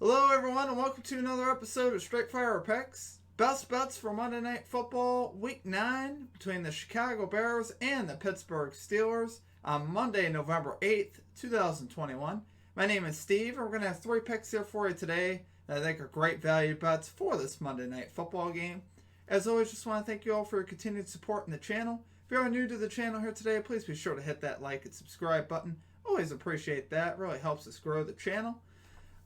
Hello, everyone, and welcome to another episode of Straight Fire Picks. Best bets for Monday Night Football Week 9 between the Chicago Bears and the Pittsburgh Steelers on Monday, November 8th, 2021. My name is Steve, and we're going to have 3 picks here for you today that I think are great value bets for this Monday Night Football game. As always, just want to thank you all for your continued support in the channel. If you are new to the channel here today, please be sure to hit that like and subscribe button. Always appreciate that. It really helps us grow the channel.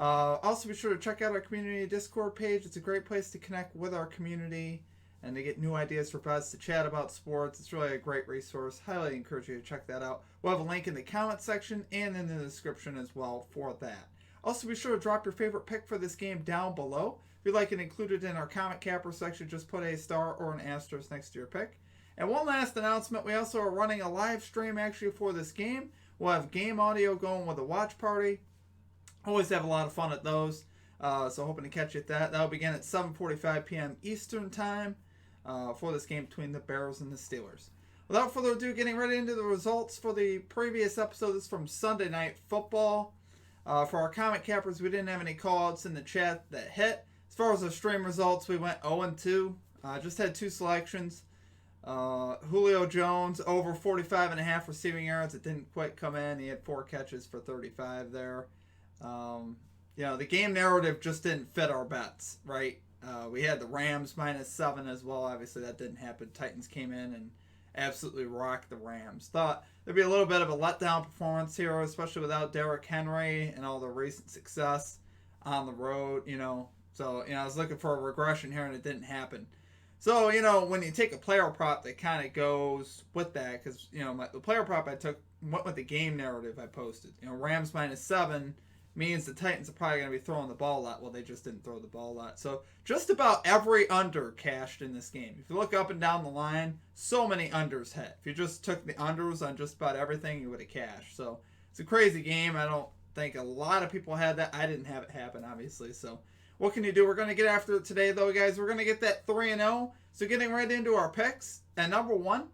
Also, be sure to check out our community Discord page. It's a great place to connect with our community and to get new ideas for bets, to chat about sports. It's really a great resource. Highly encourage you to check that out. We'll have a link in the comment section and in the description as well for that. Also, be sure to drop your favorite pick for this game down below. If you'd like it included in our comment capper section, just put a star or an asterisk next to your pick. And one last announcement, we also are running a live stream actually for this game. We'll have game audio going with a watch party. Always have a lot of fun at those, so hoping to catch you at that. That'll begin at 7:45 p.m. Eastern Time for this game between the Bears and the Steelers. Without further ado, getting right into the results for the previous episode. This is from Sunday Night Football. For our comment cappers, we didn't have any call-outs in the chat that hit. As far as our stream results, we went 0-2. Just had 2 selections. Julio Jones, over 45.5 receiving yards. It didn't quite come in. He had 4 catches for 35 there. The game narrative just didn't fit our bets, right? We had the Rams -7 as well. Obviously, that didn't happen. Titans came in and absolutely rocked the Rams. Thought there'd be a little bit of a letdown performance here, especially without Derrick Henry and all the recent success on the road, So, I was looking for a regression here, and it didn't happen. So, when you take a player prop that kind of goes with that, because, the player prop I took went with the game narrative I posted. Rams -7 means the Titans are probably going to be throwing the ball a lot. Well, they just didn't throw the ball a lot. So just about every under cashed in this game. If you look up and down the line, so many unders hit. If you just took the unders on just about everything, you would have cashed. So it's a crazy game. I don't think a lot of people had that. I didn't have it happen, obviously. So what can you do? We're going to get after it today, though, guys. We're going to get that 3-0. So getting right into our picks. And number 1,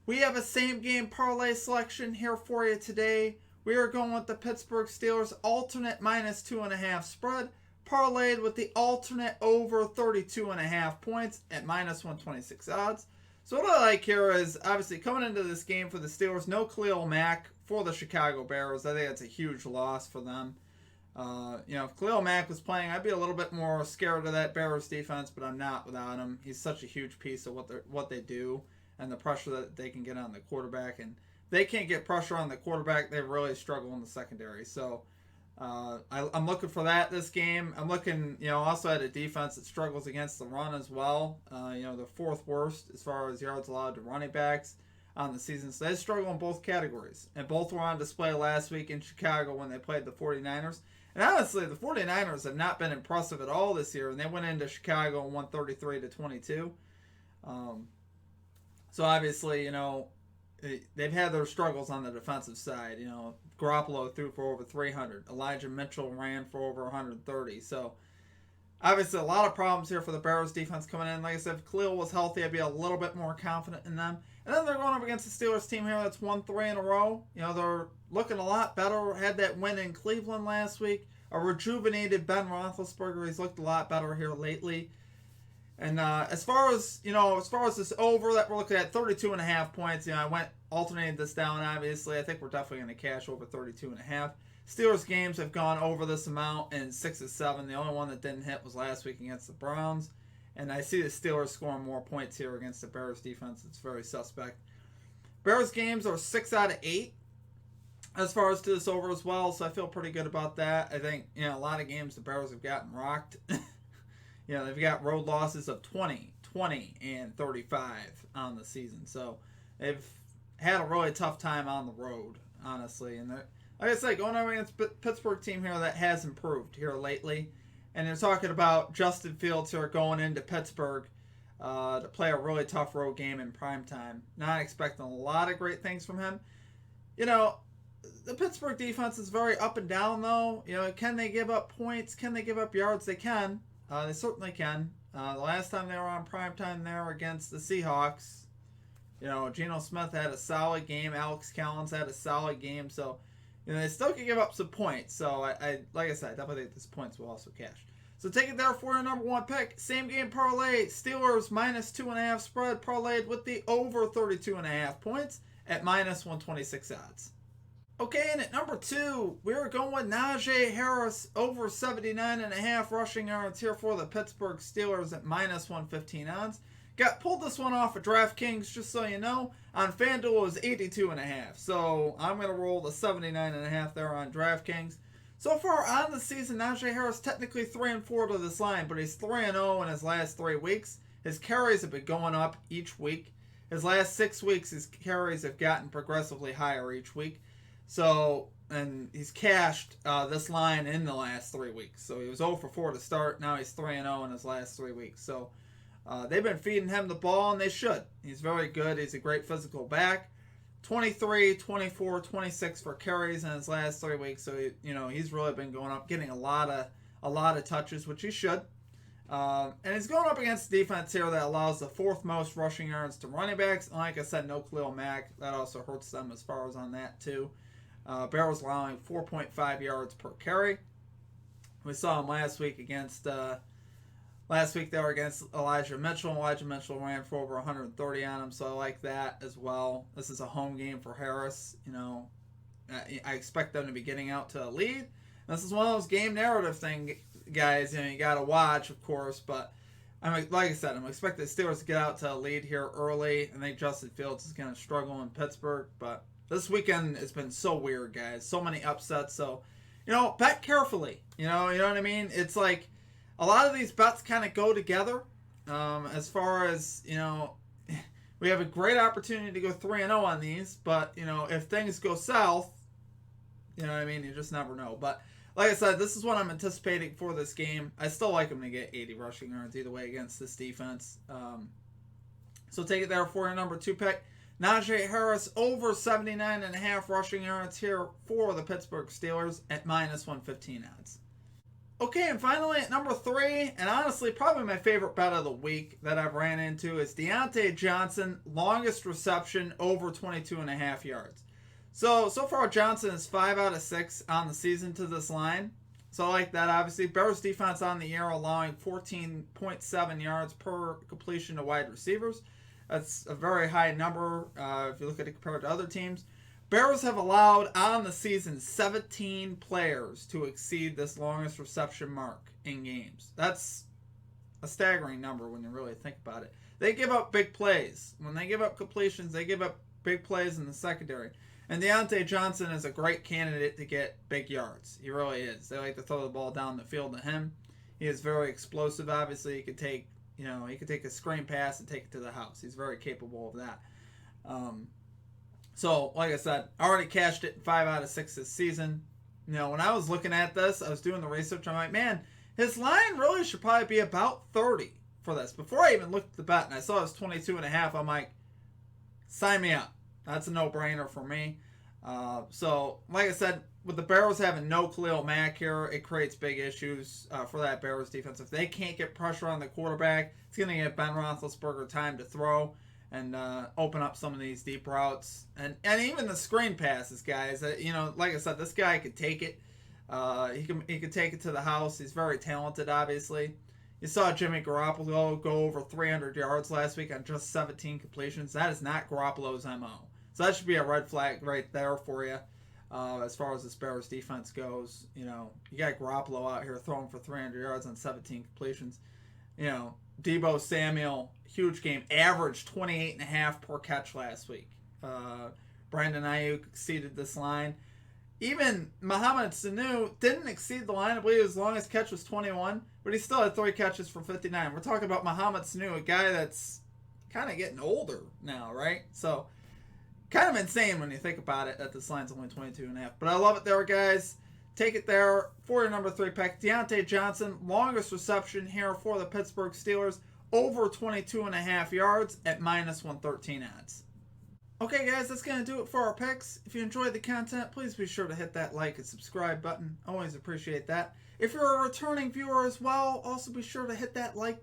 we have a same-game parlay selection here for you today. We are going with the Pittsburgh Steelers alternate -2.5 spread, parlayed with the alternate over 32.5 points at -126 odds. So what I like here is, obviously, coming into this game for the Steelers, no Khalil Mack for the Chicago Bears. I think that's a huge loss for them. If Khalil Mack was playing, I'd be a little bit more scared of that Bears defense, but I'm not without him. He's such a huge piece of what they do and the pressure that they can get on the quarterback. And they can't get pressure on the quarterback, they really struggle in the secondary. So I'm looking for that this game. I'm looking, also at a defense that struggles against the run as well. The 4th worst as far as yards allowed to running backs on the season. So they struggle in both categories. And both were on display last week in Chicago when they played the 49ers. And honestly, the 49ers have not been impressive at all this year. And they went into Chicago and won 33-22. So obviously, they've had their struggles on the defensive side. Garoppolo threw for over 300. Elijah Mitchell ran for over 130. So, obviously, a lot of problems here for the Bears defense coming in. Like I said, if Khalil was healthy, I'd be a little bit more confident in them. And then they're going up against the Steelers team here that's won 3 in a row. They're looking a lot better. Had that win in Cleveland last week. A rejuvenated Ben Roethlisberger. He's looked a lot better here lately. And as far as this over that we're looking at, 32.5 points, I went alternating this down, obviously. I think we're definitely going to cash over 32.5. Steelers games have gone over this amount in 6 of 7. The only one that didn't hit was last week against the Browns. And I see the Steelers scoring more points here against the Bears defense. It's very suspect. Bears games are 6 out of 8 as far as to this over as well, so I feel pretty good about that. I think, a lot of games the Bears have gotten rocked. They've got road losses of 20, 20, and 35 on the season. So they've had a really tough time on the road, honestly. And like I said, going over against Pittsburgh team here that has improved here lately. And they're talking about Justin Fields here going into Pittsburgh to play a really tough road game in primetime. Not expecting a lot of great things from him. The Pittsburgh defense is very up and down, though. Can they give up points? Can they give up yards? They can. They certainly can. The last time they were on primetime there against the Seahawks, Geno Smith had a solid game. Alex Collins had a solid game. So, they still can give up some points. So I like I said, I definitely think these points will also cash. So take it there for your number one pick. Same game parlay. Steelers minus 2.5 spread parlayed with the over 32.5 points at minus 126 odds. Okay, and at number 2, we're going with Najee Harris over 79.5 rushing yards here for the Pittsburgh Steelers at minus 115 odds. Pulled this one off of DraftKings, just so you know. On FanDuel, it was 82.5. So I'm going to roll the 79.5 there on DraftKings. So far on the season, Najee Harris technically 3-4 to this line, but he's 3-0 in his last 3 weeks. His carries have been going up each week. His last 6 weeks, his carries have gotten progressively higher each week. So, and he's cashed this line in the last 3 weeks. So he was 0 for 4 to start. Now he's 3-0 in his last 3 weeks. So they've been feeding him the ball, and they should. He's very good. He's a great physical back. 23, 24, 26 for carries in his last 3 weeks. So he's really been going up, getting a lot of touches, which he should. And he's going up against a defense here that allows the 4th most rushing yards to running backs. And like I said, no Khalil Mack. That also hurts them as far as on that too. Bears allowing 4.5 yards per carry. We saw him last week against. Last week they were against Elijah Mitchell. Elijah Mitchell ran for over 130 on him, so I like that as well. This is a home game for Harris. I expect them to be getting out to a lead. This is one of those game narrative thing, guys. You got to watch, of course, but like I said, I'm expecting the Steelers to get out to a lead here early. I think Justin Fields is going to struggle in Pittsburgh, but this weekend has been so weird, guys. So many upsets. So, bet carefully. You know what I mean? It's like a lot of these bets kind of go together. As far as, we have a great opportunity to go 3-0 on these, but, if things go south, you know what I mean? You just never know. But like I said, this is what I'm anticipating for this game. I still like them to get 80 rushing yards either way against this defense. So take it there for your number 2 pick. Najee Harris over 79.5 rushing yards here for the Pittsburgh Steelers at minus 115 odds. Okay, and finally at number 3, and honestly probably my favorite bet of the week that I've ran into is Deontay Johnson, longest reception over 22.5 yards. So far Johnson is 5 out of 6 on the season to this line. So I like that, obviously. Bears defense on the year allowing 14.7 yards per completion to wide receivers. That's a very high number if you look at it compared to other teams. Bears have allowed on the season 17 players to exceed this longest reception mark in games. That's a staggering number when you really think about it. They give up big plays. When they give up completions, they give up big plays in the secondary. And Deontay Johnson is a great candidate to get big yards. He really is. They like to throw the ball down the field to him. He is very explosive, obviously. He could take a screen pass and take it to the house. He's very capable of that. So, like I said, I already cashed it 5 out of 6 this season. When I was looking at this, I was doing the research. I'm like, man, his line really should probably be about 30 for this. Before I even looked at the bet and I saw it was 22.5, I'm like, sign me up. That's a no-brainer for me. So, like I said, with the Bears having no Khalil Mack here, it creates big issues for that Bears defense. If they can't get pressure on the quarterback, it's going to give Ben Roethlisberger time to throw and open up some of these deep routes. And even the screen passes, guys. Like I said, this guy could take it. He could take it to the house. He's very talented, obviously. You saw Jimmy Garoppolo go over 300 yards last week on just 17 completions. That is not Garoppolo's MO. So that should be a red flag right there for you as far as the Bears defense goes. You got Garoppolo out here throwing for 300 yards on 17 completions. Deebo Samuel, huge game, averaged 28.5 per catch last week. Brandon Ayuk exceeded this line. Even Mohamed Sanu didn't exceed the line. I believe his longest catch was 21, but he still had 3 catches for 59. We're talking about Mohamed Sanu, a guy that's kind of getting older now, right? So, kind of insane when you think about it that this line's only 22.5. But I love it there, guys. Take it there for your number 3 pick. Deontay Johnson, longest reception here for the Pittsburgh Steelers, over 22.5 yards at minus 113 odds. Okay, guys, that's going to do it for our picks. If you enjoyed the content, please be sure to hit that like and subscribe button. Always appreciate that. If you're a returning viewer as well, also be sure to hit that like.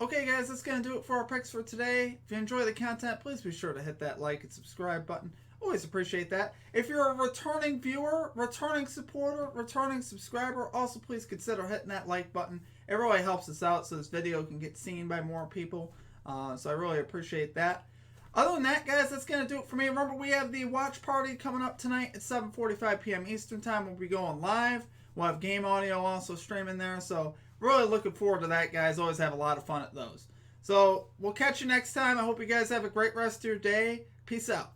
Okay, guys, that's going to do it for our picks for today. If you enjoy the content, please be sure to hit that like and subscribe button. Always appreciate that. If you're a returning viewer, returning supporter, returning subscriber, also please consider hitting that like button. It really helps us out so this video can get seen by more people. So I really appreciate that. Other than that, guys, that's going to do it for me. Remember, we have the watch party coming up tonight at 7:45 p.m. Eastern Time. We'll be going live. We'll have game audio also streaming there. So really looking forward to that, guys. Always have a lot of fun at those. So we'll catch you next time. I hope you guys have a great rest of your day. Peace out.